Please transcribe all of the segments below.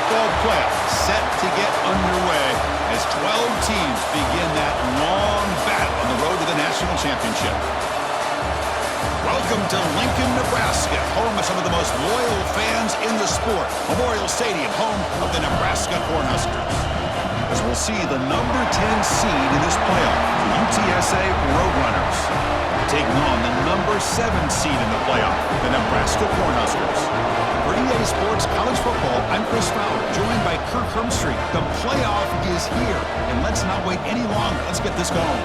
football playoff set to get underway as 12 teams begin that long battle on the road to the national championship. Welcome to Lincoln, Nebraska, home of some of the most loyal fans in the sport. Memorial Stadium, home of the Nebraska Cornhuskers. As we'll see the number 10 seed in this playoff, the UTSA Roadrunners, taking on the number 7 seed in the playoff, the Nebraska Cornhuskers. For EA Sports College Football, I'm Chris Fowler, joined by Kirk Hermstreet. The playoff is here, and let's not wait any longer. Let's get this going.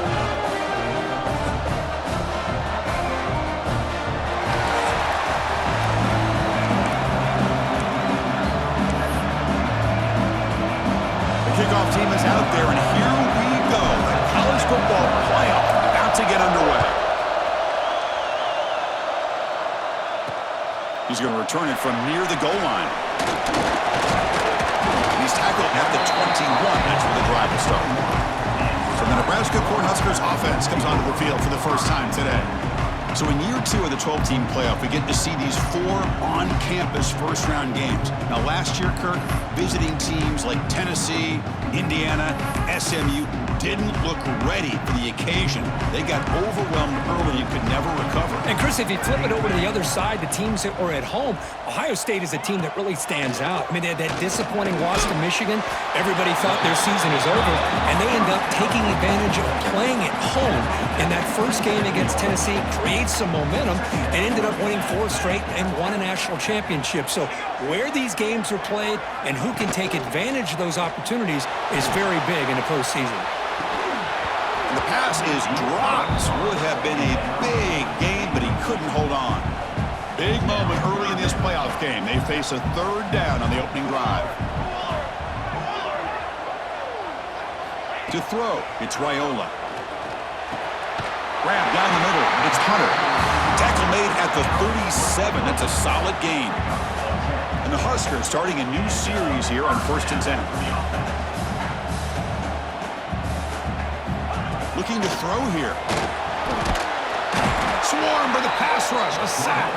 Kickoff team is out there, and here we go. The college football playoff about to get underway. He's going to return it from near the goal line. He's tackled at the 21. That's where the drive will start. So the Nebraska Cornhuskers offense comes onto the field for the first time today. So in year 2 of the 12-team playoff, we get to see these 4 on-campus first-round games. Now, last year, Kirk, visiting teams like Tennessee, Indiana, SMU didn't look ready for the occasion. They got overwhelmed early and could never recover. And, Chris, if you flip it over to the other side, the teams that were at home, Ohio State is a team that really stands out. I mean, they had that disappointing loss to Michigan. Everybody thought their season is over, and they end up taking advantage of playing at home. And that first game against Tennessee creates some momentum and ended up winning 4 straight and won a national championship. So where these games are played and who can take advantage of those opportunities is very big in the postseason. The pass is dropped. Would have been a big game, but he couldn't hold on. Big moment early in this playoff game. They face a 3rd down on the opening drive. To throw, it's Raiola. Grab down the middle, it's Hunter. Tackle made at the 37. That's a solid gain. And the Huskers starting a new series here on 1st and 10. Looking to throw here. Swarmed by the pass rush. A sack.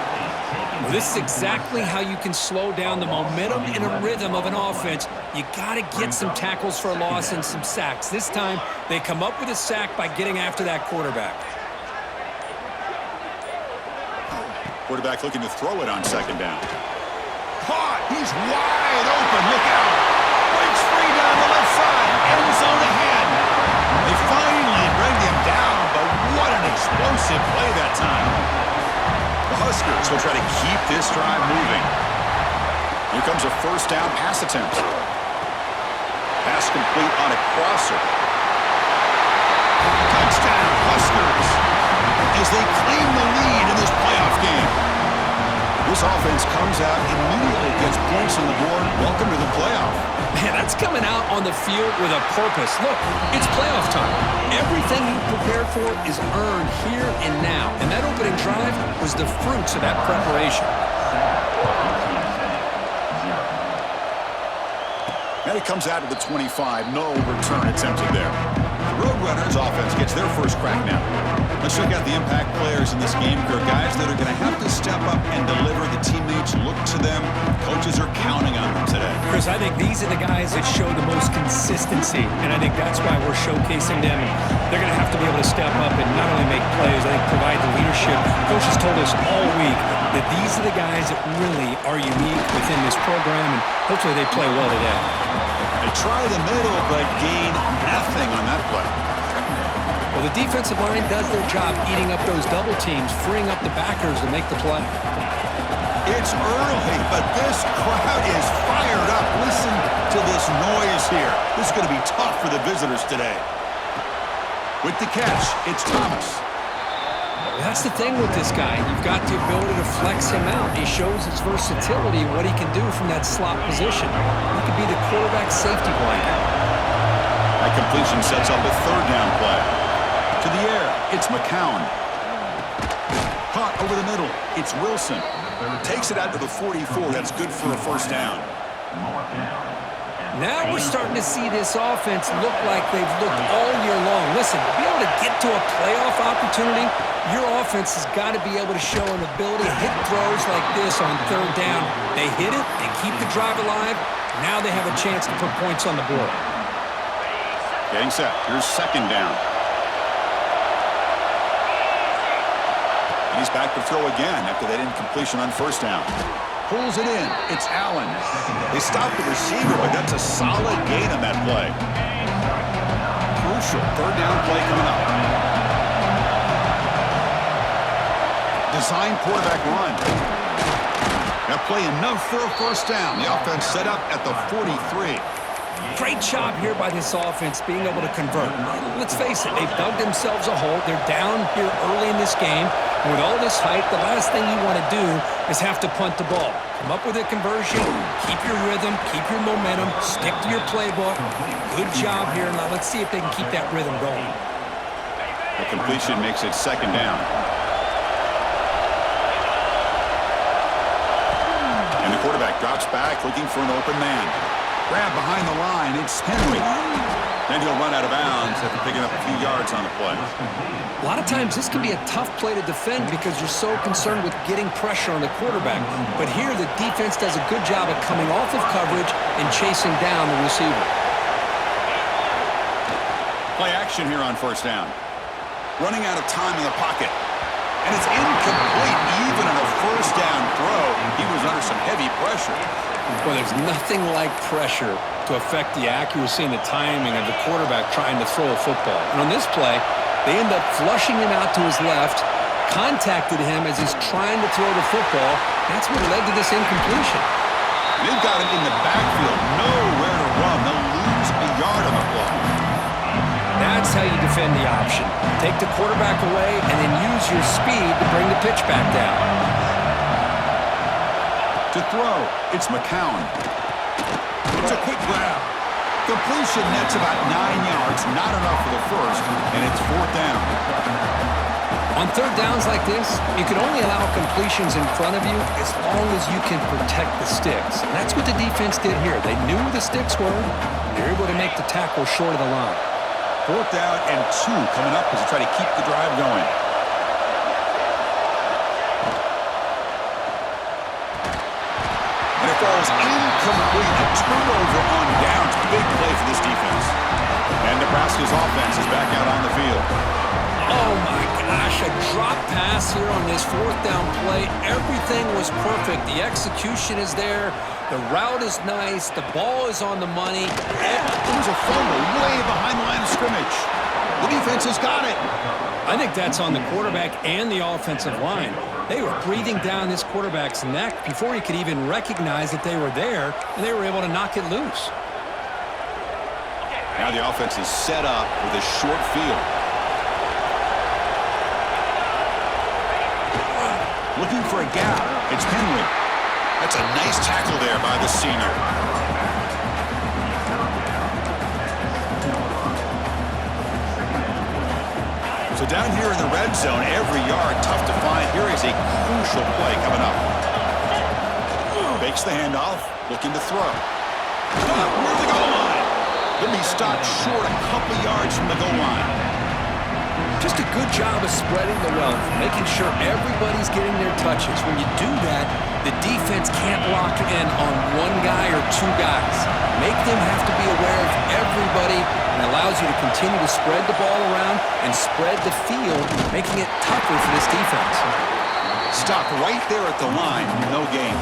Well, this is exactly how you can slow down the momentum and a rhythm of an offense. You got to get some tackles for a loss and some sacks. This time, they come up with a sack by getting after that quarterback. Quarterback looking to throw it on 2nd down. Caught. He's wide open. Look out. Breaks free down the left side. End zone ahead. They finally bring him down, but what an explosive play that time. The Huskers will try to keep this drive moving. Here comes a 1st down pass attempt. Pass complete on a crosser. Touchdown, Huskers, as they claim the lead in this playoff game. This offense comes out immediately, gets points on the board. Welcome to the playoff. Man, that's coming out on the field with a purpose. Look, it's playoff time. Everything you prepared for is earned here and now. And that opening drive was the fruits of that preparation. And it comes out to the 25. No return attempted there. The Roadrunners offense gets their first crack now. Let's check out the impact players in this game. They're guys that are going to have to step up and deliver. The teammates look to them. Coaches are counting on them today. Chris, I think these are the guys that show the most consistency, and I think that's why we're showcasing them. And they're going to have to be able to step up and not only make plays, I think provide the leadership. Coach has told us all week that these are the guys that really are unique within this program, and hopefully they play well today. They try the middle, but gain nothing on that play. Well, the defensive line does their job eating up those double teams, freeing up the backers to make the play. It's early, but this crowd is fired up. Listen to this noise here. This is going to be tough for the visitors today. With the catch, it's Thomas. That's the thing with this guy. You've got the ability to flex him out. He shows his versatility, what he can do from that slot position. He could be the quarterback safety blanket. That completion sets up a 3rd down play. To the air, it's McCown. Caught over the middle, it's Wilson. Takes it out to the 44. That's good for a 1st down. Now we're starting to see this offense look like they've looked all year long. Listen, to be able to get to a playoff opportunity, your offense has got to be able to show an ability to hit throws like this on third down. They hit it, they keep the drive alive. Now they have a chance to put points on the board. Getting set. Here's second down. And he's back to throw again after that incompletion on first down. Pulls it in. It's Allen. They stopped the receiver, but that's a solid gain on that play. Crucial third down play coming up. Design quarterback run. That play enough for a first down. The offense set up at the 43. Great job here by this offense being able to convert. Let's face it, they've dug themselves a hole. They're down here early in this game. And with all this hype, the last thing you want to do is have to punt the ball. Come up with a conversion, keep your rhythm, keep your momentum, stick to your playbook. Good job here. Now let's see if they can keep that rhythm going. The completion makes it second down. And the quarterback drops back looking for an open man. Grab behind the line. It's Henry. Then he'll run out of bounds after picking up a few yards on the play. A lot of times this can be a tough play to defend because you're so concerned with getting pressure on the quarterback. But here the defense does a good job of coming off of coverage and chasing down the receiver. Play action here on first down. Running out of time in the pocket. And it's incomplete even on a first down throw. He was under some heavy pressure. Well, there's nothing like pressure to affect the accuracy and the timing of the quarterback trying to throw a football. And on this play, they end up flushing him out to his left, contacted him as he's trying to throw the football. That's what led to this incompletion. They've got him in the backfield, nowhere to run. They'll lose a yard on the play. That's how you defend the option. Take the quarterback away and then use your speed to bring the pitch back down. To throw, it's McCown. It's a quick grab. Completion nets about 9 yards, not enough for the first, and it's fourth down. On third downs like this, you can only allow completions in front of you as long as you can protect the sticks. And that's what the defense did here. They knew where the sticks were, and they're able to make the tackle short of the line. Fourth down and 2 coming up as they try to keep the drive going. And it falls incomplete. A turnover on downs. Big play for this defense. And Nebraska's offense is back out on the field. Oh my gosh, a drop pass here on this fourth down play. Everything was perfect. The execution is there. The route is nice. The ball is on the money. It was a fumble way behind the line of scrimmage. The defense has got it. I think that's on the quarterback and the offensive line. They were breathing down this quarterback's neck before he could even recognize that they were there, and they were able to knock it loose. Now the offense is set up with a short field. Looking for a gap. It's Henry. That's a nice tackle there by the senior. So down here in the red zone, every yard tough to find. Here is a crucial play coming up. Fakes the handoff, looking to throw. Near the goal line. He'll be stopped short a couple yards from the goal line. Just a good job of spreading the wealth, making sure everybody's getting their touches. When you do that, the defense can't lock in on one guy or two guys. Make them have to be aware of everybody, and allows you to continue to spread the ball around and spread the field, making it tougher for this defense. Stopped right there at the line, no gain.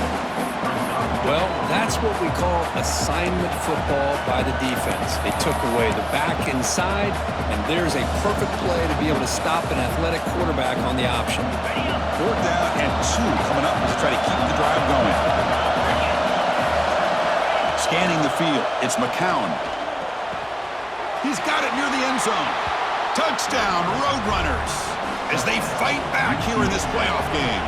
Well, that's what we call assignment football by the defense. They took away the back inside, and there's a perfect play to be able to stop an athletic quarterback on the option. Fourth down and 2 coming up to try to keep the drive going. Scanning the field, it's McCown. He's got it near the end zone. Touchdown, Roadrunners, as they fight back here in this playoff game.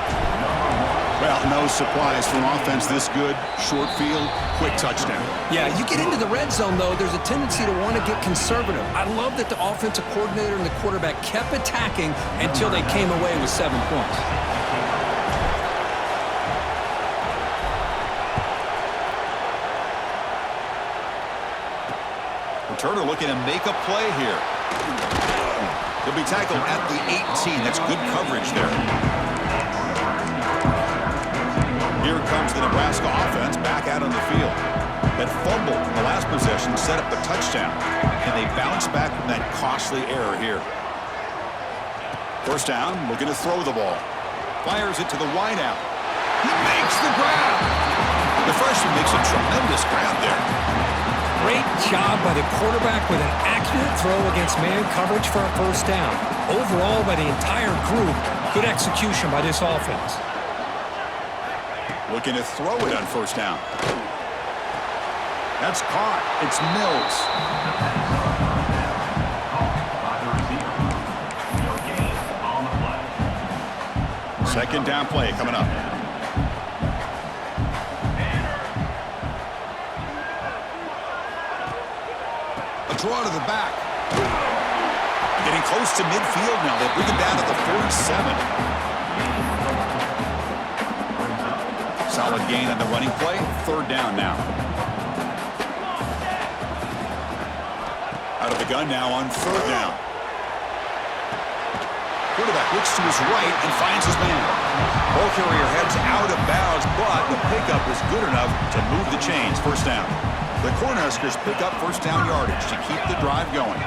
Well, no surprise from offense this good. Short field, quick touchdown. Yeah, you get into the red zone, though, there's a tendency to want to get conservative. I love that the offensive coordinator and the quarterback kept attacking until they came away with 7 points. returner looking to make a play here. He'll be tackled at the 18. That's good coverage there. Here comes the Nebraska offense back out on the field. That fumble in the last possession set up a touchdown. And they bounce back from that costly error here. First down, looking to throw the ball. Fires it to the wideout. He makes the grab. The freshman makes a tremendous grab there. Great job by the quarterback with an accurate throw against man coverage for a first down. Overall, by the entire group, good execution by this offense. Looking to throw it on first down. That's caught. It's Mills. Second down play coming up. A draw to the back. Getting close to midfield now. They bring it down to the 47. Solid gain on the running play. Third down now. Out of the gun now on third down. Quarterback looks to his right and finds his man. Ball carrier heads out of bounds, but the pickup is good enough to move the chains. First down. The Cornhuskers pick up first down yardage to keep the drive going.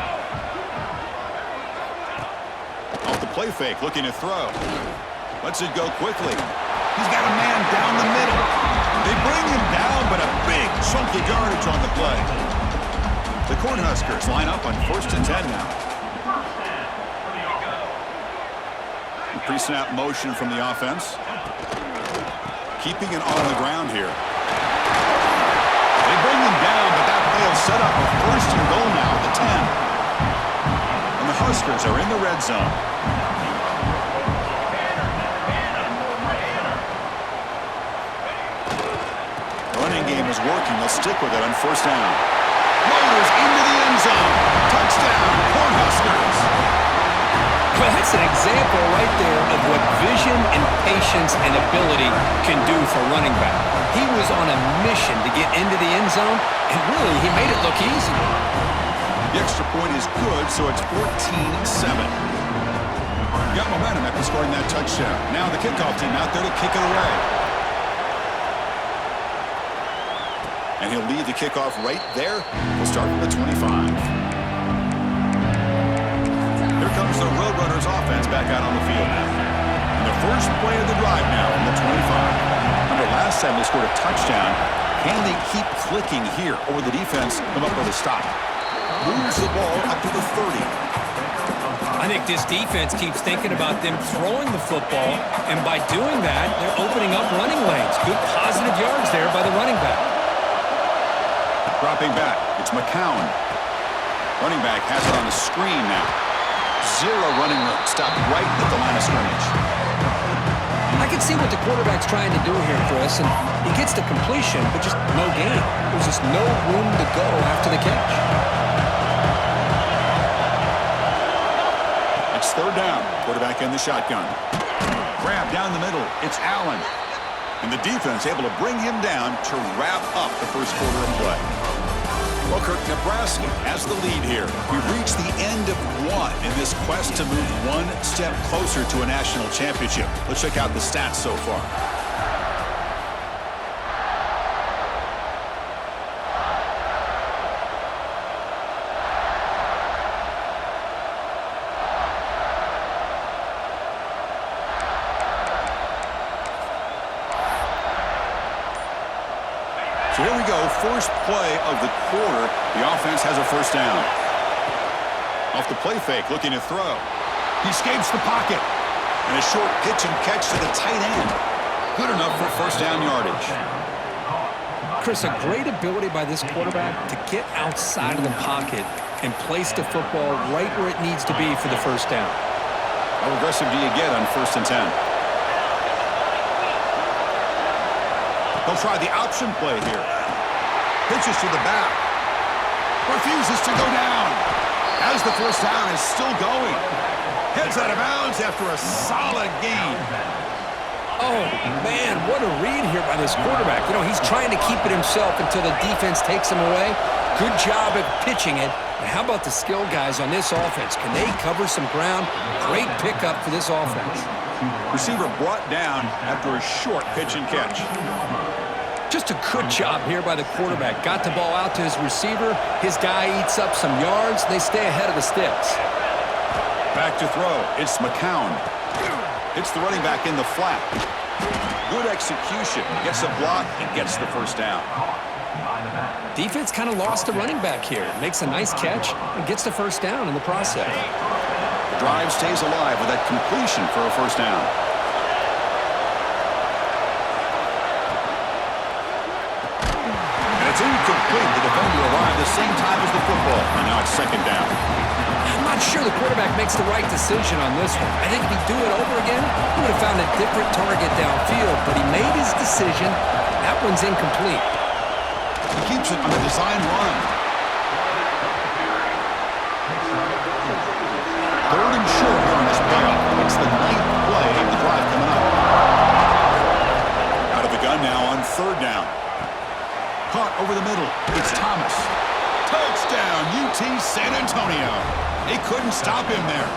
Off the play fake, looking to throw. Lets it go quickly. He's got a man down the middle. They bring him down, but a big chunk of yardage on the play. The Cornhuskers line up on 1st and 10 now. Pre-snap motion from the offense. Keeping it on the ground here. They bring him down, but that play will set up a 1st and goal now at the 10. And the Huskers are in the red zone. Running game is working. They'll stick with it on first down. Motors into the end zone. Touchdown, Cornhuskers. Well, that's an example right there of what vision and patience and ability can do for running back. He was on a mission to get into the end zone, and really, he made it look easy. The extra point is good, so it's 14-7. Got momentum after scoring that touchdown. Now the kickoff team out there to kick it away. And he'll lead the kickoff right there. We'll start from the 25. Here comes the Roadrunners offense back out on the field now. And the first play of the drive now from the 25. Remember, last time they scored a touchdown. Can they keep clicking here, or will the defense come up with a stop? Moves the ball up to the 30. I think this defense keeps thinking about them throwing the football, and by doing that, they're opening up running lanes. Good positive yards there by the running back. Dropping back, it's McCown. Running back has it on the screen now. Zero running room, stopped right at the line of scrimmage. I can see what the quarterback's trying to do here, Chris, and he gets the completion, but just no gain. There's just no room to go after the catch. It's third down. Quarterback in the shotgun. Grab down the middle. It's Allen. And the defense able to bring him down to wrap up the first quarter of play. Well, Kirk, Nebraska has the lead here. We've reached the end of one in this quest to move one step closer to a national championship. Let's check out the stats so far. So here we go, first play of the quarter. The offense has a first down. Off the play fake, looking to throw. He escapes the pocket. And a short pitch and catch to the tight end. Good enough for first down yardage. Chris, a great ability by this quarterback to get outside of the pocket and place the football right where it needs to be for the first down. How aggressive do you get on 1st and 10? They'll try the option play here. Pitches to the back. Refuses to go down. As the first down is still going. Heads out of bounds after a solid gain. Oh, man, what a read here by this quarterback. You know, he's trying to keep it himself until the defense takes him away. Good job at pitching it. And how about the skill guys on this offense? Can they cover some ground? Great pickup for this offense. Receiver brought down after a short pitch and catch. Just a good job here by the quarterback. Got the ball out to his receiver. His guy eats up some yards. They stay ahead of the sticks. Back to throw. It's McCown. It's the running back in the flat. Good execution. Gets a block and gets the first down. Defense kind of lost the running back here. Makes a nice catch and gets the first down in the process. The drive stays alive with that completion for a first down. And it's incomplete. The defender arrived the same time as the football. And now it's second down. I'm not sure the quarterback makes the right decision on this one. I think if he'd do it over again, he would have found a different target downfield, but he made his decision. That one's incomplete. He keeps it on the design run. Third and short here on this playoff. It's the 9th play of the drive coming up. Out of the gun now on third down. Caught over the middle. It's Thomas. Touchdown, UT San Antonio. They couldn't stop him there.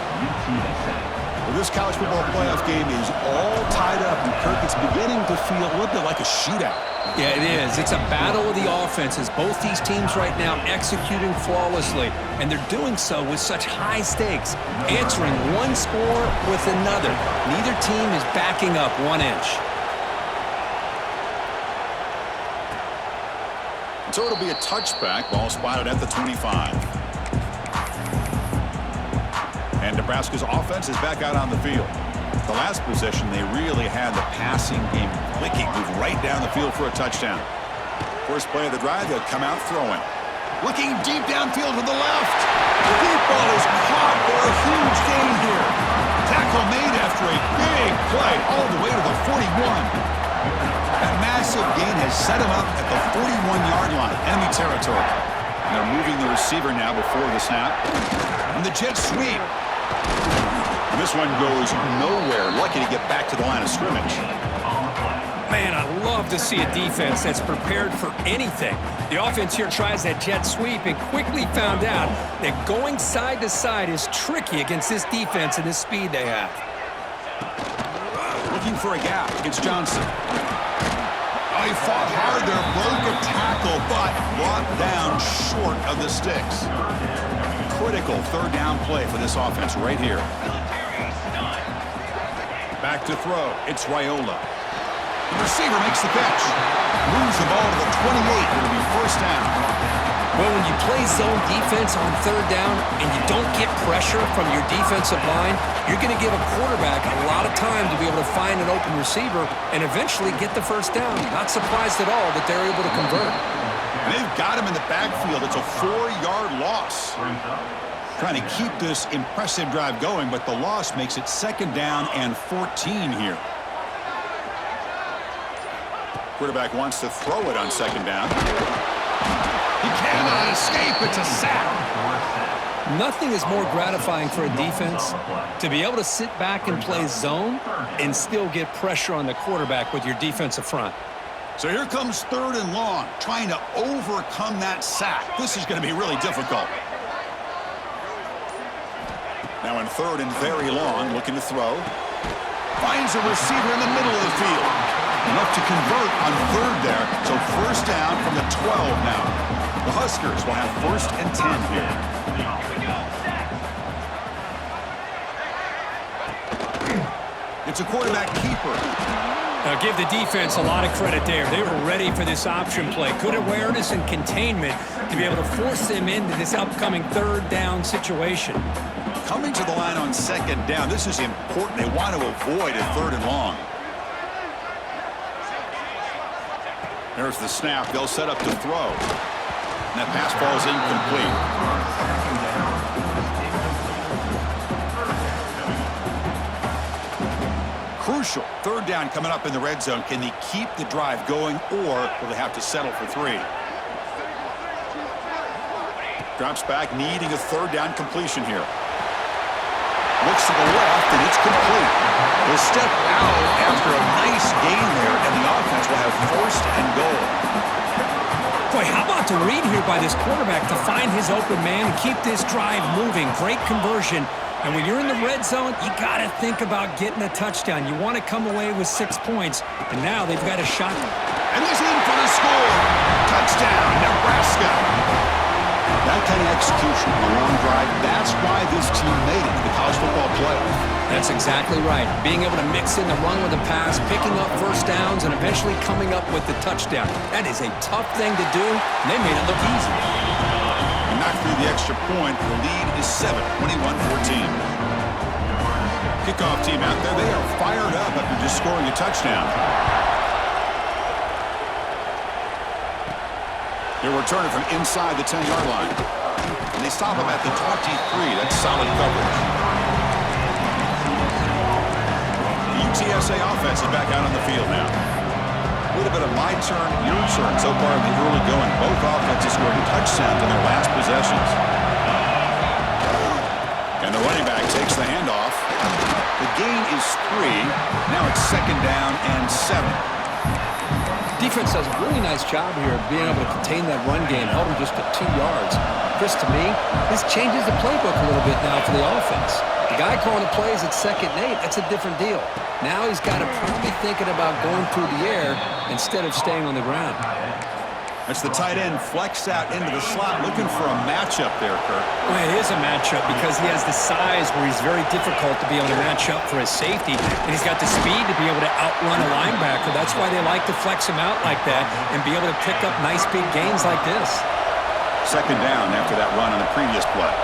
Well, this college football playoff game is all tied up, and Kirk, it's beginning to feel a little bit like a shootout. Yeah, it is. It's a battle of the offenses. Both these teams right now executing flawlessly, and they're doing so with such high stakes, answering one score with another. Neither team is backing up 1 inch. So it'll be a touchback. Ball spotted at the 25. And Nebraska's offense is back out on the field. The last possession, they really had the passing game clicking, move right down the field for a touchdown. First play of the drive, they'll come out throwing. Looking deep downfield to the left. The deep ball is caught for a huge gain here. Tackle made after a big play all the way to the 41. That massive gain has set him up at the 41-yard line, enemy territory. And they're moving the receiver now before the snap. And the jet sweep. And this one goes nowhere. Lucky to get back to the line of scrimmage. Man, I love to see a defense that's prepared for anything. The offense here tries that jet sweep and quickly found out that going side to side is tricky against this defense and this speed they have. Looking for a gap. It's Johnson. Oh, he fought hard there, broke a tackle, but brought down short of the sticks. Critical third down play for this offense right here. Back to throw. It's Raiola. The receiver makes the catch. Moves the ball to the 28. It'll be first down. Well, when you play zone defense on third down and you don't get pressure from your defensive line, you're going to give a quarterback a lot of time to be able to find an open receiver and eventually get the first down. Not surprised at all that they're able to convert. And they've got him in the backfield. It's a 4-yard loss. Trying to keep this impressive drive going, but the loss makes it second down and 14 here. Quarterback wants to throw it on second down. He cannot escape. It's a sack. Nothing is more gratifying for a defense to be able to sit back and play zone and still get pressure on the quarterback with your defensive front. So here comes third and long, trying to overcome that sack. This is going to be really difficult. Now in third and very long, looking to throw. Finds a receiver in the middle of the field. Enough to convert on third there. So first down from the 12 now. The Huskers will have first and 10 here. It's a quarterback keeper. Now give the defense a lot of credit there. They were ready for this option play. Good awareness and containment to be able to force them into this upcoming third down situation. Coming to the line on second down, this is important. They want to avoid a third and long. There's the snap. They'll set up to throw. And that pass ball is incomplete. Crucial. Third down coming up in the red zone. Can they keep the drive going, or will they have to settle for 3? Drops back, needing a third down completion here. Looks to the left, and it's complete. Will step out after a nice gain there, and the offense will have first and goal. Boy, how about the read here by this quarterback to find his open man and keep this drive moving. Great conversion. And when you're in the red zone, you got to think about getting a touchdown. You want to come away with 6 points, and now they've got a shot. And he's in for the score. Touchdown, Nebraska. That kind of execution on a long drive, that's why this team made it to the college football playoff. That's exactly right. Being able to mix in the run with the pass, picking up first downs, and eventually coming up with the touchdown. That is a tough thing to do, and they made it look easy. And knocked through the extra point. The lead is 7, 21-14. Kickoff team out there. They are fired up after just scoring a touchdown. They're returning from inside the 10-yard line. And they stop him at the 23. That's solid coverage. The UTSA offense is back out on the field now. A little bit of my turn, your turn so far in the early going. Both offenses scoring touchdowns in their last possessions. And the running back takes the handoff. The gain is 3. Now it's 2nd down and 7. Defense does a really nice job here of being able to contain that run game, held him just at 2 yards. Chris, to me, this changes the playbook a little bit now for the offense. The guy calling the plays at 2nd and 8, that's a different deal. Now he's got to probably be thinking about going through the air instead of staying on the ground. That's the tight end flexed out into the slot, looking for a matchup there, Kurt. Well, it is a matchup because he has the size where he's very difficult to be able to match up for his safety, and he's got the speed to be able to outrun a linebacker. That's why they like to flex him out like that and be able to pick up nice big gains like this. 2nd down after that run on the previous play.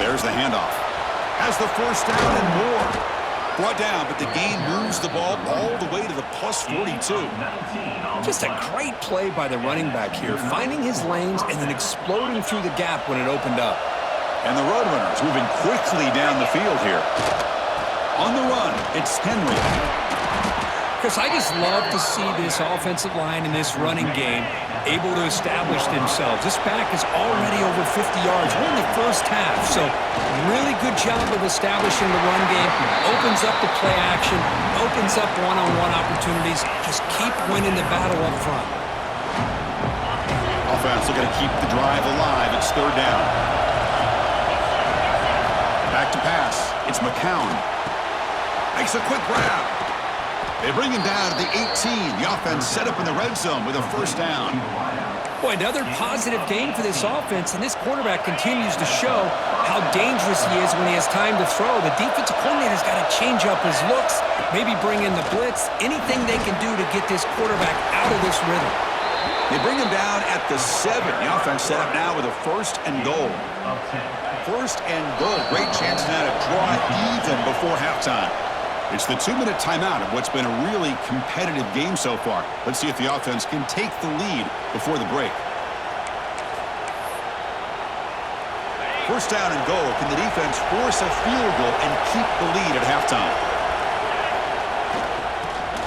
There's the handoff. Has the first down and more. Brought down, but the gain moves the ball all the way to the +42. Just a great play by the running back here, finding his lanes and then exploding through the gap when it opened up. And the Roadrunners moving quickly down the field here. On the run, it's Henry. Chris, I just love to see this offensive line in this running game able to establish themselves. This back is already over 50 yards. We're in the first half, so really good job of establishing the run game. Opens up the play action, opens up one-on-one opportunities. Just keep winning the battle up front. Offense looking to keep the drive alive. It's 3rd down. Back to pass. It's McCown. Makes a quick grab. They bring him down to the 18. The offense set up in the red zone with a first down. Boy, another positive game for this offense, and this quarterback continues to show how dangerous he is when he has time to throw. The defensive coordinator's got to change up his looks, maybe bring in the blitz, anything they can do to get this quarterback out of this rhythm. They bring him down at the 7. The offense set up now with a 1st and goal. 1st and goal. Great chance now to draw even before halftime. It's the 2-minute timeout of what's been a really competitive game so far. Let's see if the offense can take the lead before the break. 1st down and goal. Can the defense force a field goal and keep the lead at halftime?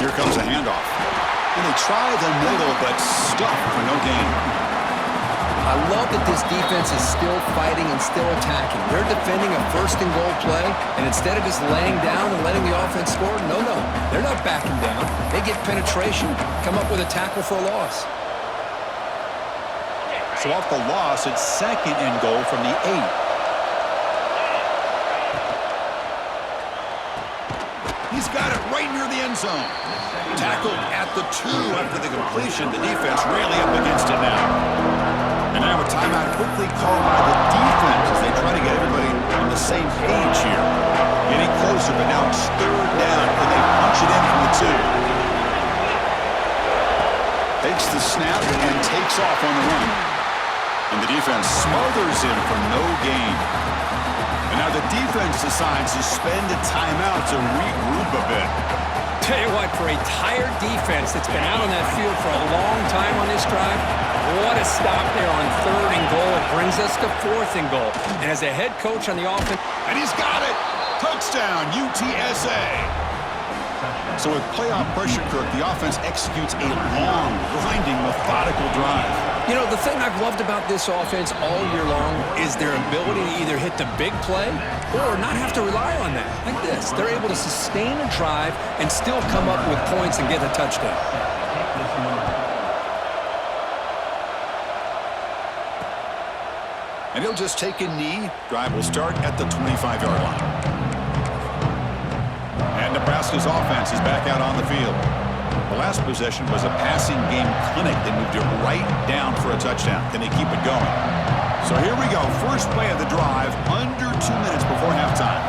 Here comes a handoff. And they try the middle, but stuff for no gain. I love that this defense is still fighting and still attacking. They're defending a 1st and goal play, and instead of just laying down and letting the offense score, no, they're not backing down. They get penetration, come up with a tackle for a loss. So off the loss, it's 2nd and goal from the 8. He's got it right near the end zone. Tackled at the 2 after the completion. The defense really up against it now. And now a timeout quickly called by the defense as they try to get everybody on the same page here. Getting closer, but now it's 3rd down. Can they punch it in from the 2? Takes the snap and takes off on the run. And the defense smothers him for no gain. And now the defense decides to spend a timeout to regroup a bit. Tell you what, for a tired defense that's been out on that field for a long time on this drive, what a stop there on 3rd and goal. It brings us to 4th and goal. And as a head coach on the offense... And he's got it! Touchdown, UTSA! So with playoff pressure, Kirk, the offense executes a long, grinding, methodical drive. You know, the thing I've loved about this offense all year long is their ability to either hit the big play or not have to rely on that. Like this. this. They're able to sustain a drive and still come up with points and get a touchdown. And he'll just take a knee. Drive will start at the 25-yard line. And Nebraska's offense is back out on the field. The last possession was a passing game clinic. They moved it right down for a touchdown. Can they keep it going? So here we go. First play of the drive, under 2 minutes before halftime.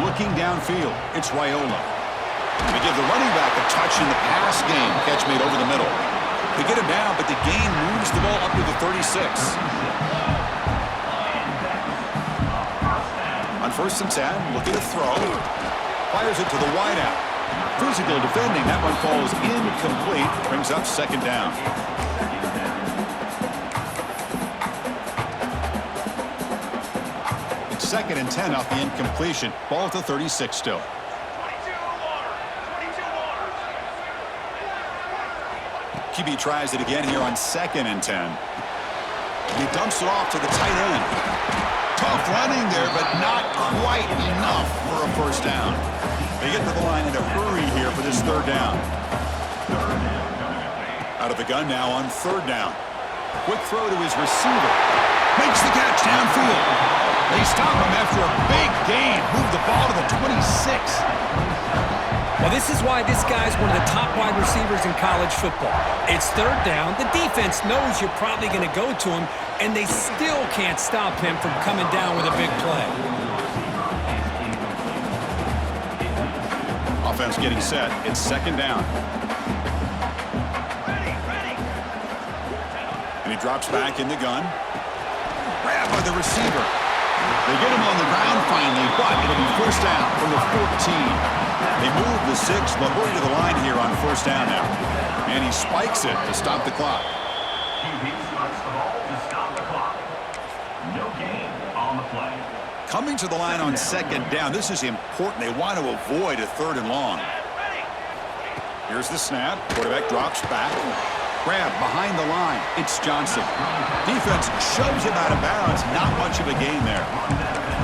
Looking downfield, it's Raiola. They give the running back a touch in the pass game. Catch made over the middle. They get him down, but the gain moves the ball up to the 36. On 1st and 10, looking to throw. Fires it to the wideout. Physical defending. That one falls incomplete. Brings up 2nd down. It's 2nd and 10 off the incompletion. Ball at the 36 still. QB tries it again here on 2nd and 10. And he dumps it off to the tight end. Tough running there, but not quite enough for a 1st down. They get to the line in a hurry here for this 3rd down. Out of the gun now on 3rd down. Quick throw to his receiver. Makes the catch downfield. They stop him after a big gain. Move the ball to the 26. Well, this is why this guy's one of the top wide receivers in college football. It's 3rd down. The defense knows you're probably going to go to him, and they still can't stop him from coming down with a big play. Offense getting set. It's 2nd down. And he drops back in the gun. Grab by the receiver. They get him on the ground finally, but it'll be 1st down from the 14. They move the 6. They'll hurry to the line here on 1st down now. And he spikes it to stop the clock. Coming to the line on 2nd down. This is important. They want to avoid a 3rd and long. Here's the snap. Quarterback drops back. Grab behind the line. It's Johnson. Defense shoves him out of bounds. Not much of a gain there.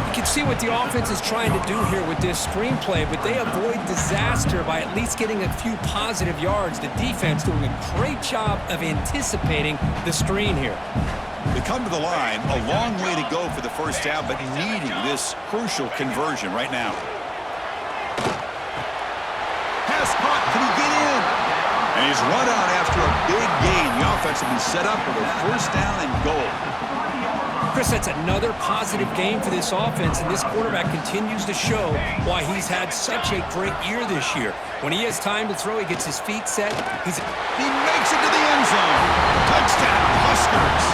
You can see what the offense is trying to do here with this screenplay, but they avoid disaster by at least getting a few positive yards. The defense doing a great job of anticipating the screen here. They come to the line, a long way to go for the 1st down, but needing this crucial conversion right now. Pass caught. Can he get in? And he's run out after a big gain. The offense will be set up with a 1st down and goal. Chris, that's another positive game for this offense, and this quarterback continues to show why he's had such a great year this year. When he has time to throw, he gets his feet set. He makes it to the end zone. Touchdown, Huskers.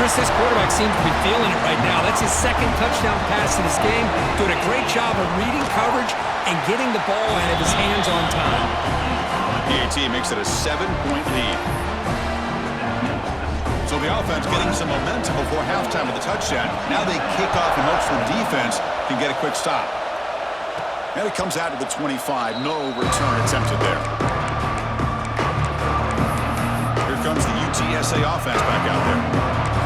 Chris, this quarterback seems to be feeling it right now. That's his 2nd touchdown pass in this game. Doing a great job of reading coverage and getting the ball out of his hands on time. PAT makes it a 7-point lead. So the offense getting some momentum before halftime with a touchdown. Now they kick off in hopes the defense can get a quick stop. And it comes out to the 25. No return attempted there. Here comes the UTSA offense back out there.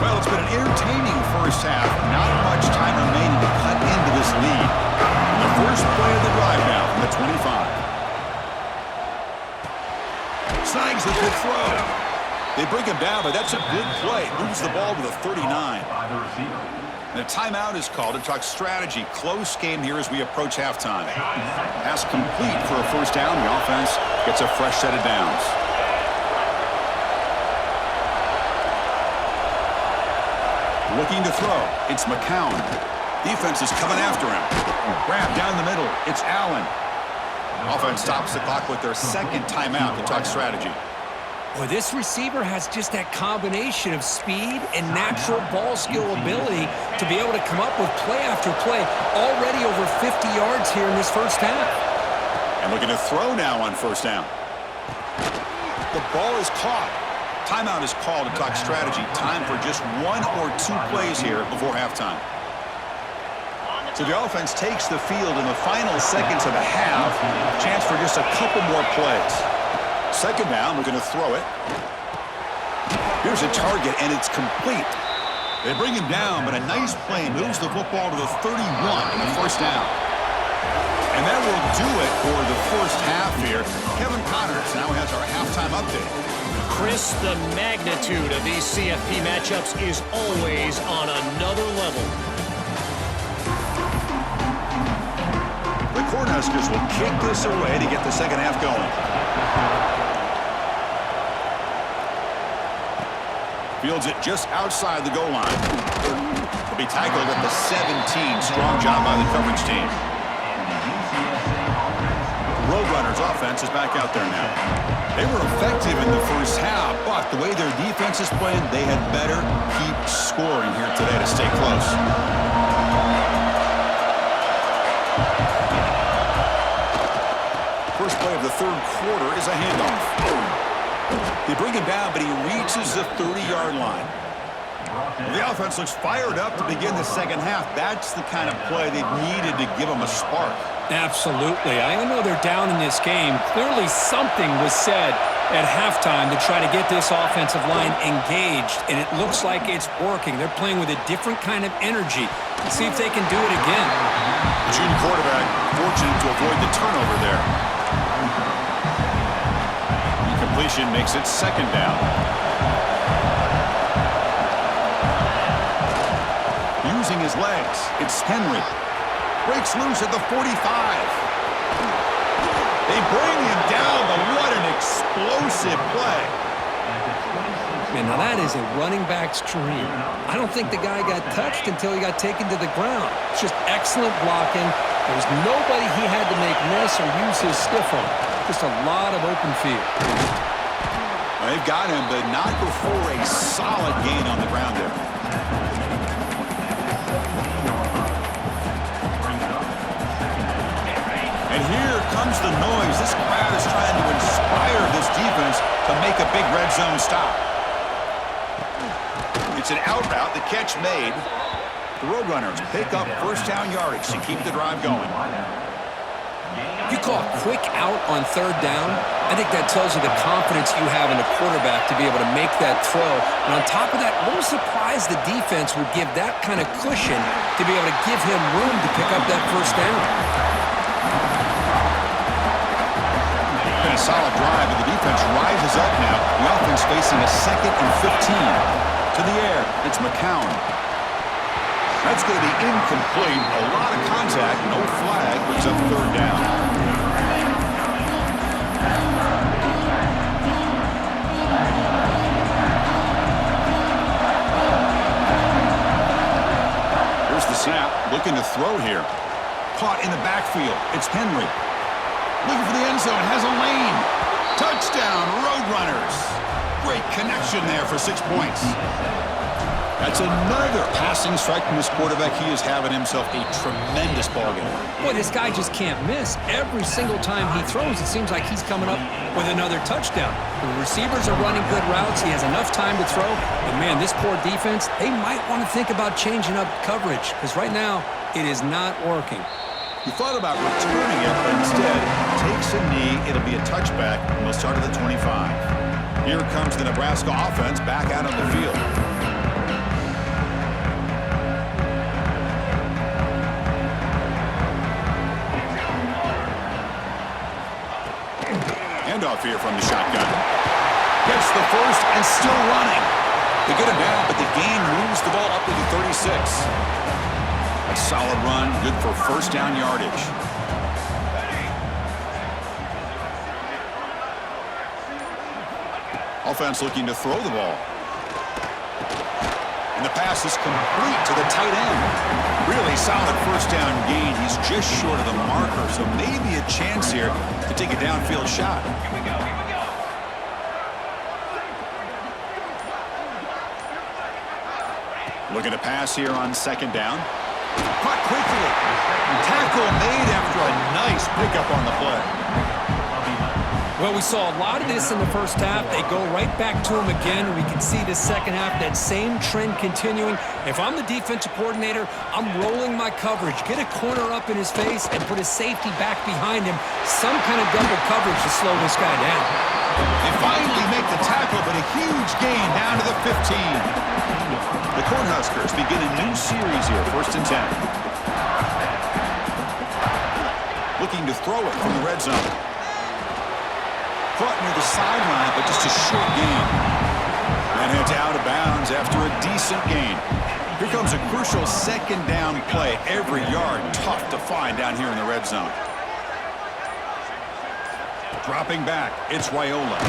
Well, it's been an entertaining 1st half. Not much time remaining to cut into this lead. And the first play of the drive now from the 25. Snags the good throw. They bring him down, but that's a good play. Moves the ball to the 39. And a timeout is called to talk strategy. Close game here as we approach halftime. Pass complete for a 1st down. The offense gets a fresh set of downs. Looking to throw. It's McCown. Defense is coming after him. Grab down the middle. It's Allen. Offense stops the clock with their 2nd timeout to talk strategy. Boy, this receiver has just that combination of speed and natural ball skill ability to be able to come up with play after play. Already over 50 yards here in this 1st half. And looking to throw now on 1st down. The ball is caught. Timeout is called to talk strategy. Time for just 1 or 2 plays here before halftime. So the offense takes the field in the final seconds of the half. Chance for just a couple more plays. 2nd down, we're going to throw it. Here's a target, and it's complete. They bring him down, but a nice play moves the football to the 31 and a 1st down. And that will do it for the first half here. Kevin Connors now has our halftime update. Chris, the magnitude of these CFP matchups is always on another level. The Cornhuskers will kick this away to get the second half going. Fields it just outside the goal line. Will be tackled at the 17. Strong job by the coverage team. Roadrunners offense is back out there now. They were effective in the first half, but the way their defense is playing, they had better keep scoring here today to stay close. First play of the third quarter is a handoff. They bring him down, but he reaches the 30-yard line. The offense looks fired up to begin the second half. That's the kind of play they've needed to give them a spark. Absolutely. I know they're down in this game. Clearly something was said at halftime to try to get this offensive line engaged, and it looks like it's working. They're playing with a different kind of energy. Let's see if they can do it again. The junior quarterback fortunate to avoid the turnover there. Incompletion makes it second down. Using his legs, it's Henry. Breaks loose at the 45. They bring him down, but what an explosive play. Man, now that is a running back's dream. I don't think the guy got touched until he got taken to the ground. It's just excellent blocking. There was nobody he had to make miss or use his stiff arm. Just a lot of open field. They've got him, but not before a solid gain on the ground there. And here comes the noise. This crowd is trying to inspire this defense to make a big red zone stop. It's an out route, the catch made. The Roadrunners pick up first down yardage to keep the drive going. You call a quick out on third down, I think that tells you the confidence you have in the quarterback to be able to make that throw. And on top of that, a little surprised the defense would give that kind of cushion to be able to give him room to pick up that first down. Been a solid drive, but the defense rises up now. The offense facing a 2nd and 15. To the air, it's McCown. That's going to be incomplete. A lot of contact, no flag, brings up third down. Here's the snap, looking to throw here. Caught in the backfield, it's Henry. Looking for the end zone, has a lane. Touchdown, Roadrunners. Great connection there for 6 points. That's another passing strike from this quarterback. He is having himself a tremendous ballgame. Boy, this guy just can't miss. Every single time he throws, it seems like he's coming up with another touchdown. The receivers are running good routes. He has enough time to throw. But, man, this poor defense, they might want to think about changing up coverage because right now it is not working. He thought about returning it, but instead takes a knee. It'll be a touchback, and they'll start at the 25. Here comes the Nebraska offense back out on the field. Handoff here from the shotgun. Gets the first and still running. They get him down, but the gain moves the ball up to the 36. A solid run, good for first down yardage. Offense looking to throw the ball. And the pass is complete to the tight end. Really solid first down gain. He's just short of the marker, so maybe a chance here to take a downfield shot. Here we go. Looking to pass here on second down. Caught quickly. Tackle made after a nice pickup on the play. Well, we saw a lot of this in the first half. They go right back to him again. We can see the second half, that same trend continuing. If I'm the defensive coordinator, I'm rolling my coverage. Get a corner up in his face and put his safety back behind him. Some kind of double coverage to slow this guy down. They finally make the tackle, but a huge gain down to the 15. The Cornhuskers begin a new series here, 1st and 10. looking to throw it from the red zone. Caught near the sideline, but just a short gain. And heads out of bounds after a decent gain. Here comes a crucial second down play. Every yard tough to find down here in the red zone. Dropping back, it's Raiola.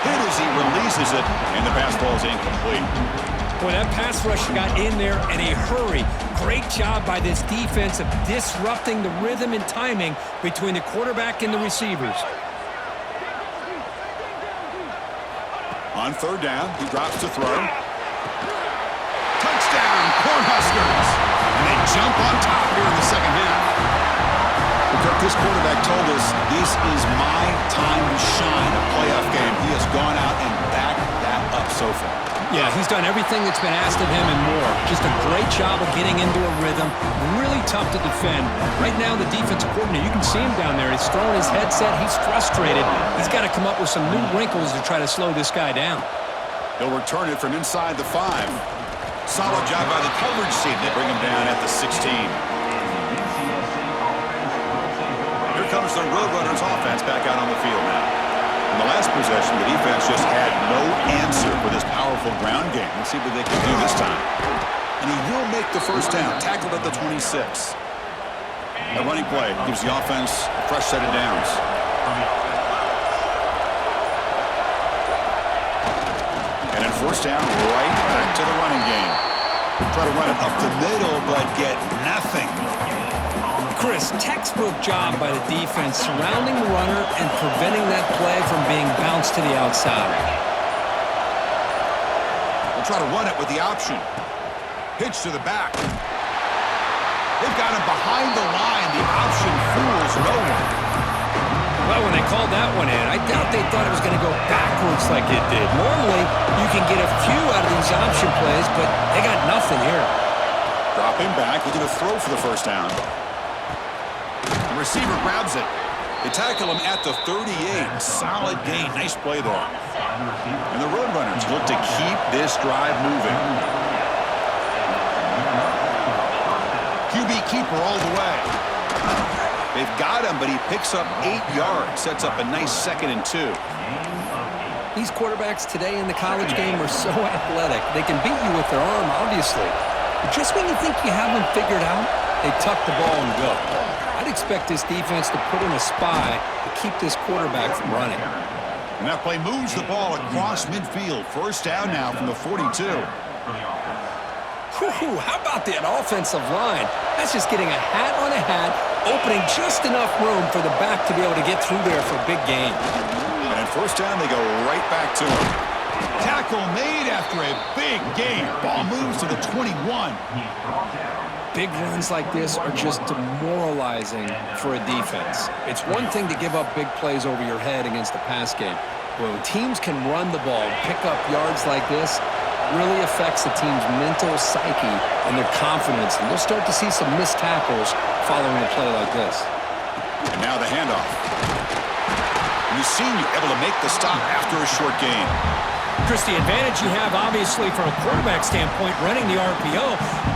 Hit as he releases it, and the pass ball is incomplete. Boy, that pass rush got in there in a hurry. Great job by this defense of disrupting the rhythm and timing between the quarterback and the receivers. On third down, he drops to throw. Touchdown, Cornhuskers! And they jump on top here in the second half. This quarterback told us this is my time to shine, a playoff game. He has gone out and backed that up so far. Yeah, he's done everything that's been asked of him and more. Just a great job of getting into a rhythm. Really tough to defend. Right now, the defensive coordinator, you can see him down there. He's throwing his headset. He's frustrated. He's got to come up with some new wrinkles to try to slow this guy down. They'll return it from inside the 5. Solid job by the coverage team. They bring him down at the 16. Here comes the Roadrunners offense back out on the field now. In the last possession, the defense just had no answer for this powerful ground game. Let's see what they can do this time. And he will make the first down, tackled at the 26. A running play gives the offense a fresh set of downs. And then first down, right back to the running game. Try to run it up the middle, but get nothing. Chris, textbook job by the defense surrounding the runner and preventing that play from being bounced to the outside. We'll try to run it with the option. Pitch to the back. They've got him behind the line. The option fools no one. Well, when they called that one in, I doubt they thought it was going to go backwards like it did. Normally, you can get a few out of these option plays, but they got nothing here. Dropping back, looking to throw for the first down. The receiver grabs it. They tackle him at the 38. Solid gain. Nice play there. And the Roadrunners look to keep this drive moving. QB keeper all the way. They've got him, but he picks up 8 yards. Sets up a nice 2nd and 2. These quarterbacks today in the college game are so athletic. They can beat you with their arm, obviously. But just when you think you have them figured out, they tuck the ball and go. I'd expect this defense to put in a spy to keep this quarterback from running. And that play moves the ball across midfield. First down now from the 42. Whew, how about that offensive line? That's just getting a hat on a hat, opening just enough room for the back to be able to get through there for a big gain. And first down, they go right back to him. Tackle made after a big gain. Ball moves to the 21. Big runs like this are just demoralizing for a defense. It's one thing to give up big plays over your head against the pass game. But when teams can run the ball and pick up yards like this, it really affects the team's mental psyche and their confidence. And you'll start to see some missed tackles following a play like this. And now the handoff. And the senior able to make the stop after a short gain. Chris, the advantage you have, obviously, from a quarterback standpoint, running the RPO,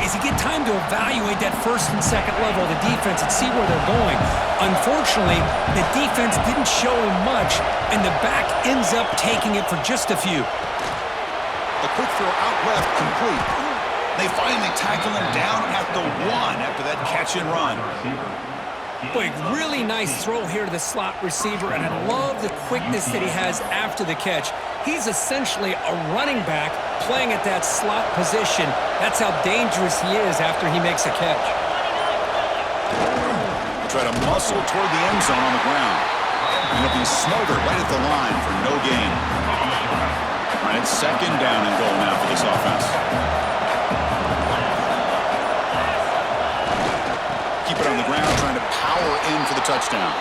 is you get time to evaluate that first and second level of the defense and see where they're going. Unfortunately, the defense didn't show him much, and the back ends up taking it for just a few. A quick throw out left, complete. They finally tackle him down at the 1 after that catch and run. Boy, really nice throw here to the slot receiver, and I love the quickness that he has after the catch. He's essentially a running back playing at that slot position. That's how dangerous he is after he makes a catch. Try to muscle toward the end zone on the ground. And he'll be smothered right at the line for no gain. And it's second down and goal now for this offense. Keep it on the ground, trying to power in for the touchdown.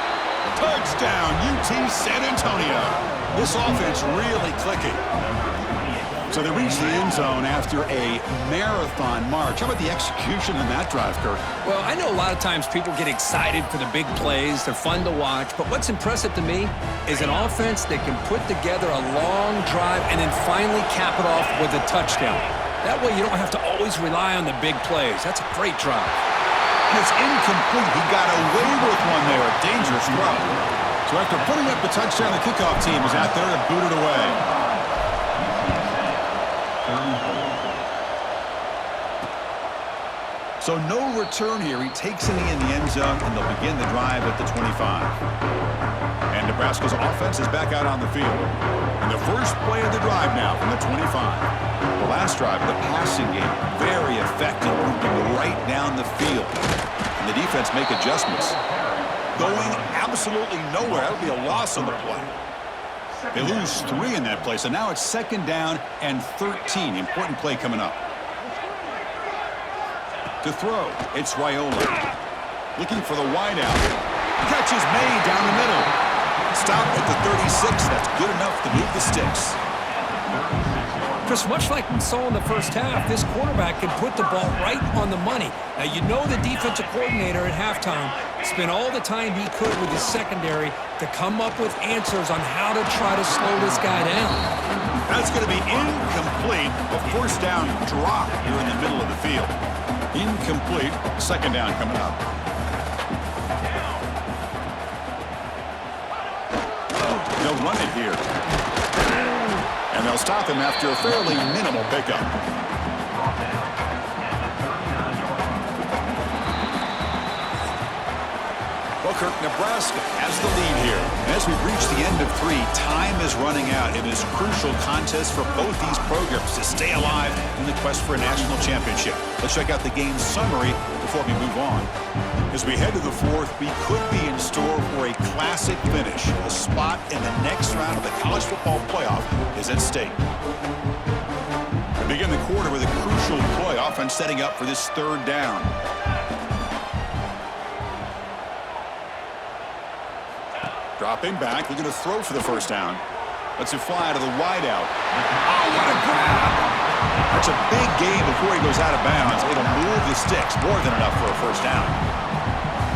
Touchdown, UT San Antonio. This offense really clicking. So they reach the end zone after a marathon march. How about the execution in that drive, Kirk? Well, I know a lot of times people get excited for the big plays. They're fun to watch. But what's impressive to me is an offense that can put together a long drive and then finally cap it off with a touchdown. That way you don't have to always rely on the big plays. That's a great drive. And it's incomplete. He got away with one there. dangerous throw. So after putting up the touchdown, the kickoff team is out there to boot it away. So no return here. He takes it in the end zone, and they'll begin the drive at the 25. And Nebraska's offense is back out on the field. And the first play of the drive now from the 25. The last drive of the passing game, very effective, moving right down the field. And the defense make adjustments. Going absolutely nowhere. That would be a loss on the play. They lose 3 in that play, so now it's second down and 13. Important play coming up. To throw, it's Raiola. Looking for the wideout. Catch is made down the middle. Stop at the 36. That's good enough to move the sticks. Chris, much like we saw in the first half, this quarterback can put the ball right on the money. Now, you know the defensive coordinator at halftime spent all the time he could with his secondary to come up with answers on how to try to slow this guy down. That's going to be incomplete. A first down drop here in the middle of the field. Incomplete. Second down coming up. They'll run it here. And they'll stop him after a fairly minimal pickup. Booker, Nebraska has the lead here. And as we've reached the end of 3, time is running out in this crucial contest for both these programs to stay alive in the quest for a national championship. Let's check out the game summary before we move on. As we head to the 4th, we could be in store for a classic finish. A spot in the next round of the college football playoff is at stake. We begin the quarter with a crucial play, offense setting up for this third down. Dropping back, looking to throw for the first down. Lets it fly to the wideout. Oh, what a grab! That's a big gain before he goes out of bounds. It'll move the sticks, more than enough for a first down.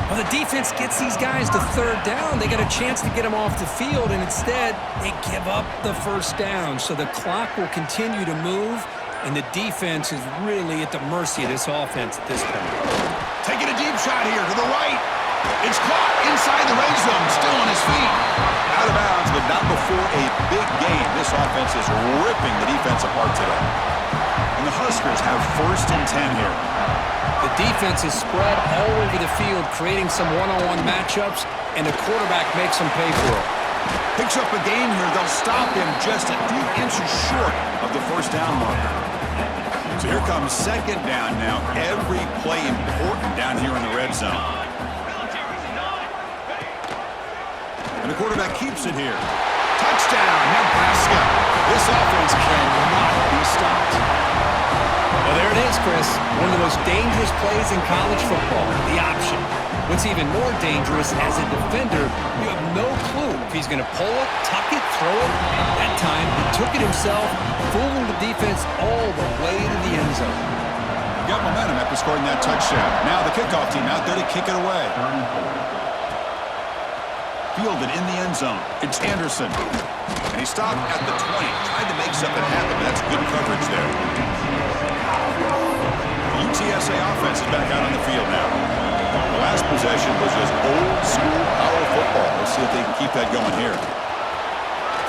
Well, the defense gets these guys to third down. They got a chance to get them off the field, and instead, they give up the first down. So the clock will continue to move, and the defense is really at the mercy of this offense at this point. Taking a deep shot here to the right. It's caught inside the red zone, still on his feet. Out of bounds, but not before a big gain. This offense is ripping the defense apart today. And the Huskers have first and 10 here. The defense is spread all over the field, creating some one-on-one matchups, and the quarterback makes them pay for it. Picks up a gain here. They'll stop him just a few inches short of the first down marker. So here comes second down now. Every play important down here in the red zone. And the quarterback keeps it here. Touchdown, Nebraska. This offense cannot be stopped. Well, there it is, Chris. One of the most dangerous plays in college football, the option. What's even more dangerous, as a defender, you have no clue if he's going to pull it, tuck it, throw it. That time, he took it himself, fooling the defense all the way to the end zone. Got momentum after scoring that touchdown. Now the kickoff team out there to kick it away. Fielded in the end zone. It's Anderson. And he stopped at the 20. Tried to make something happen. That's good coverage there. The UTSA offense is back out on the field now. The last possession was just old school power football. Let's see if they can keep that going here.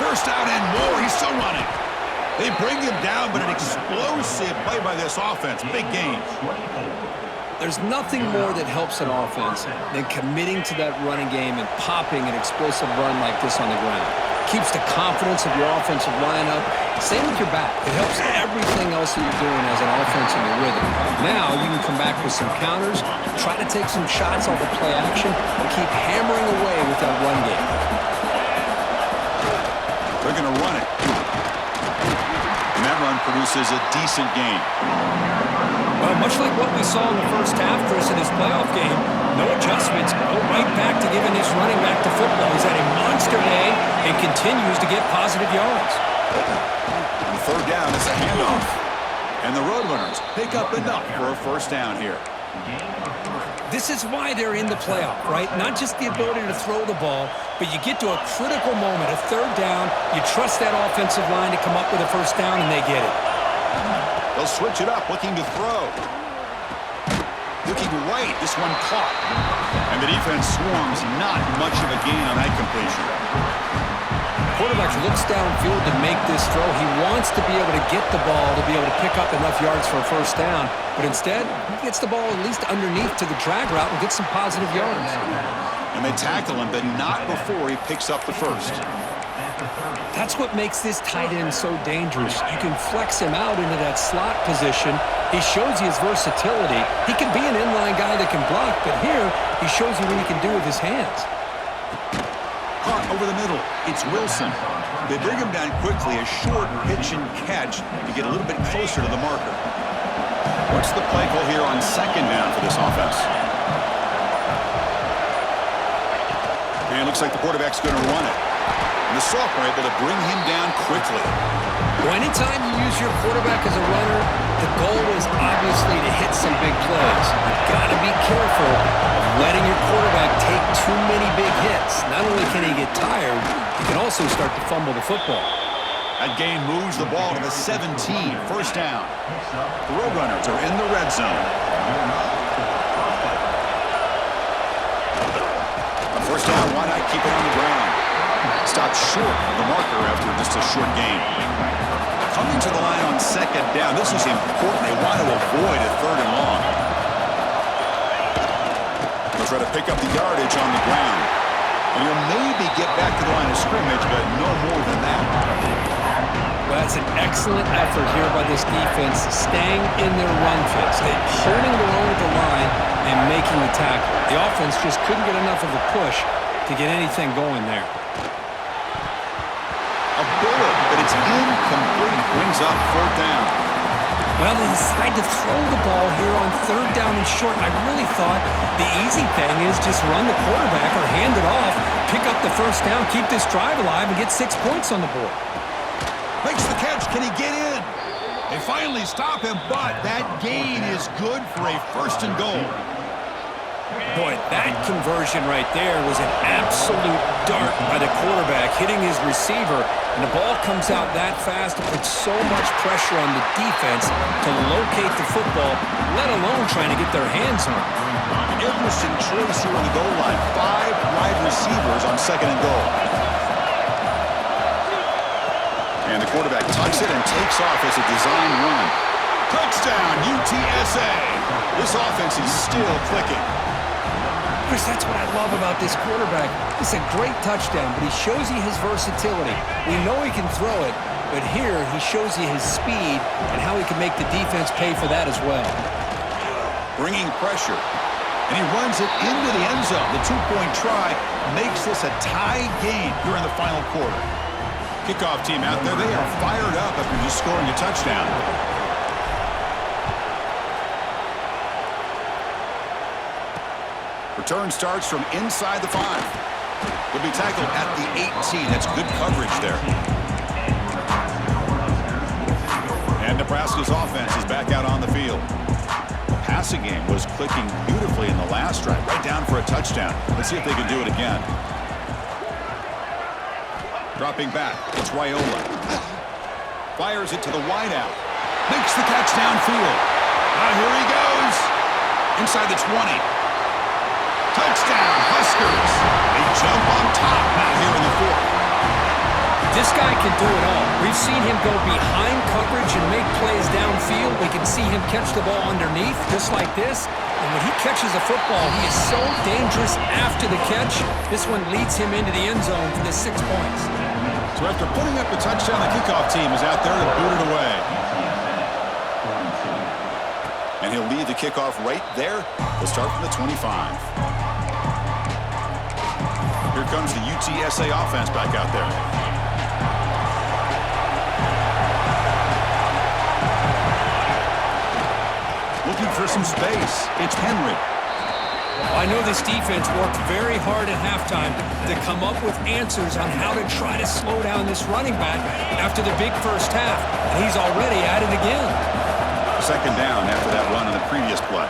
First out and more. He's still running. They bring him down, but an explosive play by this offense. Big gain. There's nothing more that helps an offense than committing to that running game and popping an explosive run like this on the ground. Keeps the confidence of your offensive lineup. Same with your back. It helps everything else that you're doing as an offense in your rhythm. Now you can come back with some counters, try to take some shots off of play action, and keep hammering away with that run game. They're going to run it. And that run produces a decent gain. Well, much like what we saw in the first half, Chris, in this playoff game, no adjustments. Go right back to giving this running back to football. He's had a monster day and continues to get positive yards. And third down is a handoff. And the Roadrunners pick up enough for a first down here. This is why they're in the playoff, right? Not just the ability to throw the ball, but you get to a critical moment, a third down, you trust that offensive line to come up with a first down, and they get it. They'll switch it up, looking to throw. looking right. This one caught. And the defense swarms. Not much of a gain on that completion. Quarterback looks downfield to make this throw. He wants to be able to get the ball to be able to pick up enough yards for a first down. But instead, he gets the ball at least underneath to the drag route and gets some positive yards. And they tackle him, but not before he picks up the first. That's what makes this tight end so dangerous. You can flex him out into that slot position. He shows you his versatility. He can be an inline guy that can block, but here he shows you what he can do with his hands. Caught over the middle. It's Wilson. They bring him down quickly. A short pitch and catch to get a little bit closer to the marker. What's the play call here on second down for this offense? And it looks like the quarterback's going to run it. And the sophomore able to bring him down quickly. Well, anytime you use your quarterback as a runner, the goal is obviously to hit some big plays. You've got to be careful of letting your quarterback take too many big hits. Not only can he get tired, he can also start to fumble the football. That gain moves the ball to the 17. First down. The Roadrunners are in the red zone. On first down, why not keep it on the ground? Stopped short of the marker after just a short gain. Coming to the line on second down. This is important. They want to avoid a third and long. They'll try to pick up the yardage on the ground. And you'll maybe get back to the line of scrimmage, but no more than that. Well, that's an excellent effort here by this defense, staying in their run fits. They're holding their own at the line and making the tackle. The offense just couldn't get enough of a push to get anything going there. A bullet, but it's incomplete. Brings up fourth down. Well, they decide to throw the ball here on third down and short. I really thought the easy thing is just run the quarterback or hand it off, pick up the first down, keep this drive alive, and get 6 points on the board. Makes the catch. Can he get in? They finally stop him, but that gain is good for a first and goal. Boy, that conversion right there was an absolute dart by the quarterback, hitting his receiver, and the ball comes out that fast to put so much pressure on the defense to locate the football, let alone trying to get their hands on it. Interesting choice here on the goal line. 5 wide receivers on second and goal. And the quarterback tucks it and takes off as a design run. Touchdown, UTSA. This offense is still clicking. Chris, that's what I love about this quarterback. It's a great touchdown, but he shows you his versatility. We know he can throw it, but here he shows you his speed and how he can make the defense pay for that as well. Bringing pressure. And he runs it into the end zone. The 2-point try makes this a tie game here in the final quarter. Kickoff team out there, they are fired up after just scoring a touchdown. Return starts from inside the 5. Will be tackled at the 18. That's good coverage there. And Nebraska's offense is back out on the field. The passing game was clicking beautifully in the last drive, right down for a touchdown. Let's see if they can do it again. Dropping back, it's Raiola. Fires it to the wideout. Makes the catch downfield. Here he goes. Inside the 20. Touchdown, Huskers. They jump on top now here in the 4th. This guy can do it all. We've seen him go behind coverage and make plays downfield. We can see him catch the ball underneath, just like this. And when he catches a football, he is so dangerous after the catch. This one leads him into the end zone for the 6 points. So after putting up the touchdown, the kickoff team is out there to boot it away. And he'll lead the kickoff right there. They'll start from the 25. Here comes the UTSA offense back out there. Looking for some space. It's Henry. I know this defense worked very hard at halftime to come up with answers on how to try to slow down this running back after the big first half. And he's already at it again. Second down after that run on the previous play.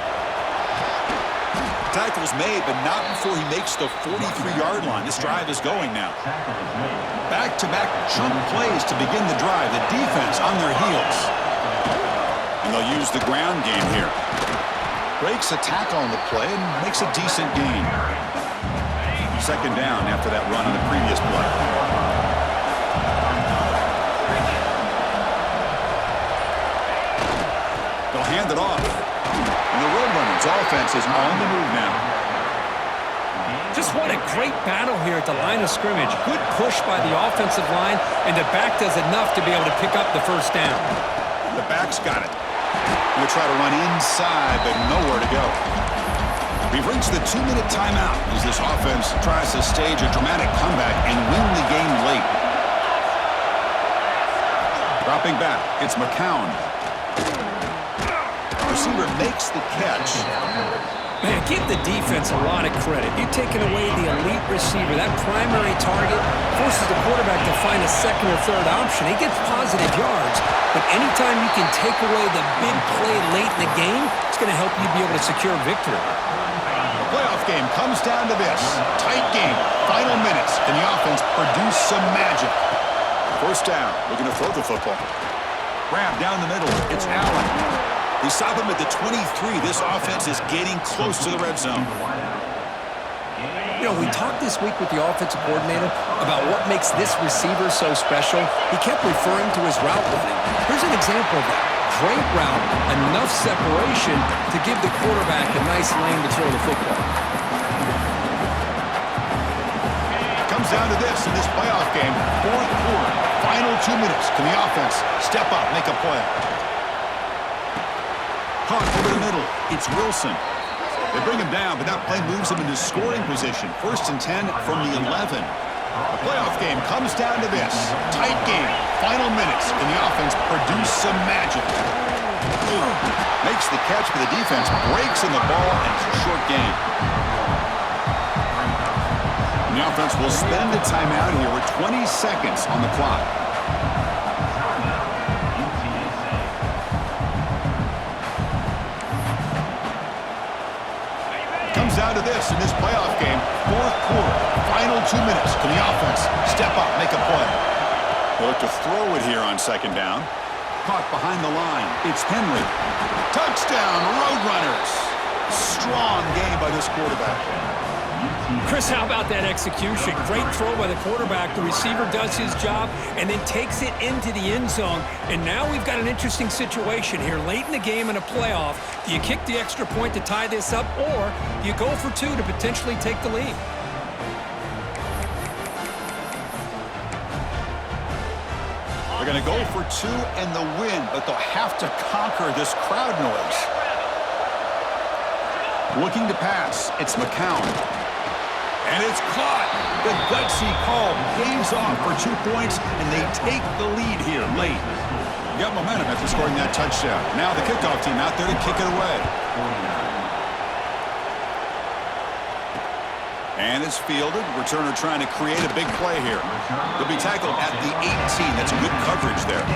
Tackle's made, but not before he makes the 43-yard line. This drive is going now. Back-to-back chunk plays to begin the drive. The defense on their heels. And they'll use the ground game here. Breaks a tackle on the play and makes a decent gain. Second down after that run on the previous play. They'll hand it off. And the Roadrunners offense is on the move now. Just what a great battle here at the line of scrimmage. Good push by the offensive line, and the back does enough to be able to pick up the first down. The back's got it. He'll try to run inside, but nowhere to go. We've reached the 2-minute timeout as this offense tries to stage a dramatic comeback and win the game late. Dropping back, it's McCown. Receiver makes the catch. Man, give the defense a lot of credit. You've taken away the elite receiver. That primary target forces the quarterback to find a second or third option. He gets positive yards, but anytime you can take away the big play late in the game, it's going to help you be able to secure victory. The playoff game comes down to this. Tight game, final minutes. Can the offense produce some magic? First down, looking to throw the football. Grab down the middle, it's Allen. We stop him at the 23. This offense is getting close to the red zone. You know, we talked this week with the offensive coordinator about what makes this receiver so special. He kept referring to his route running. Here's an example of that. Great route, enough separation to give the quarterback a nice lane to throw the football. Comes down to this in this playoff game. Fourth quarter, final 2 minutes. Can the offense step up, make a play? Caught over the middle. It's Wilson. They bring him down, but that play moves him into scoring position. 1st and 10 from the 11. The playoff game comes down to this. Tight game. Final minutes. Can the offense produce some magic? Makes the catch, but the defense breaks in the ball, and it's a short game. And the offense will spend a timeout here with 20 seconds on the clock. Comes down to this in this playoff game. Fourth quarter, final 2 minutes. Can the offense step up, make a play? They'll look to throw it here on second down. Caught behind the line. It's Henry. Touchdown, Roadrunners. Strong game by this quarterback. Chris, how about that execution? Great throw by the quarterback. The receiver does his job and then takes it into the end zone. And now we've got an interesting situation here. Late in the game in a playoff, do you kick the extra point to tie this up, or do you go for 2 to potentially take the lead? They're going to go for 2 and the win, but they'll have to conquer this crowd noise. Looking to pass, it's McCown. And it's caught. The gutsy call pays off for 2 points, and they take the lead here late. Got momentum after scoring that touchdown. Now the kickoff team out there to kick it away. And it's fielded. Returner trying to create a big play here. They'll be tackled at the 18. That's good coverage there.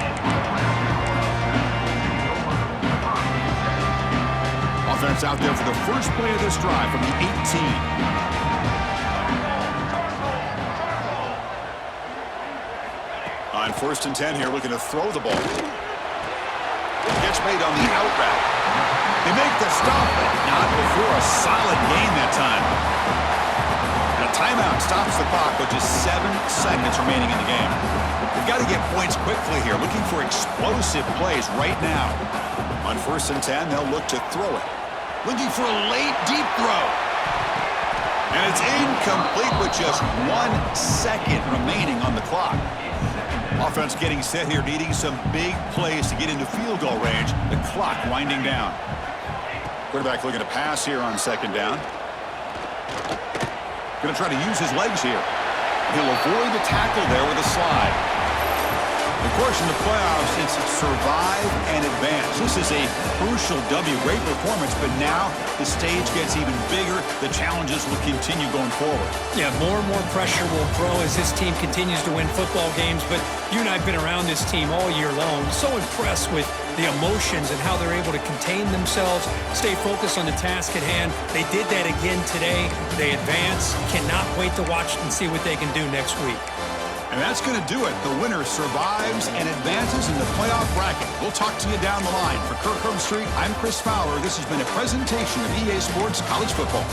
Offense out there for the first play of this drive from the 18. On 1st and 10 here, looking to throw the ball. Catch made on the out route. They make the stop, but not before a solid gain that time. And a timeout stops the clock with just 7 seconds remaining in the game. They've got to get points quickly here, looking for explosive plays right now. On 1st and 10, they'll look to throw it. Looking for a late, deep throw. And it's incomplete with just 1 second remaining on the clock. Offense getting set here, needing some big plays to get into field goal range. The clock winding down. Quarterback looking to pass here on second down. Going to try to use his legs here. He'll avoid the tackle there with a slide. Of course, in the playoffs, it's survive and advance. This is a crucial W. Great performance, but now the stage gets even bigger. The challenges will continue going forward. Yeah, more and more pressure will grow as this team continues to win football games, but you and I have been around this team all year long. So impressed with the emotions and how they're able to contain themselves, stay focused on the task at hand. They did that again today. They advance. Cannot wait to watch and see what they can do next week. And that's going to do it. The winner survives and advances in the playoff bracket. We'll talk to you down the line. For Kirkland Street, I'm Chris Fowler. This has been a presentation of EA Sports College Football.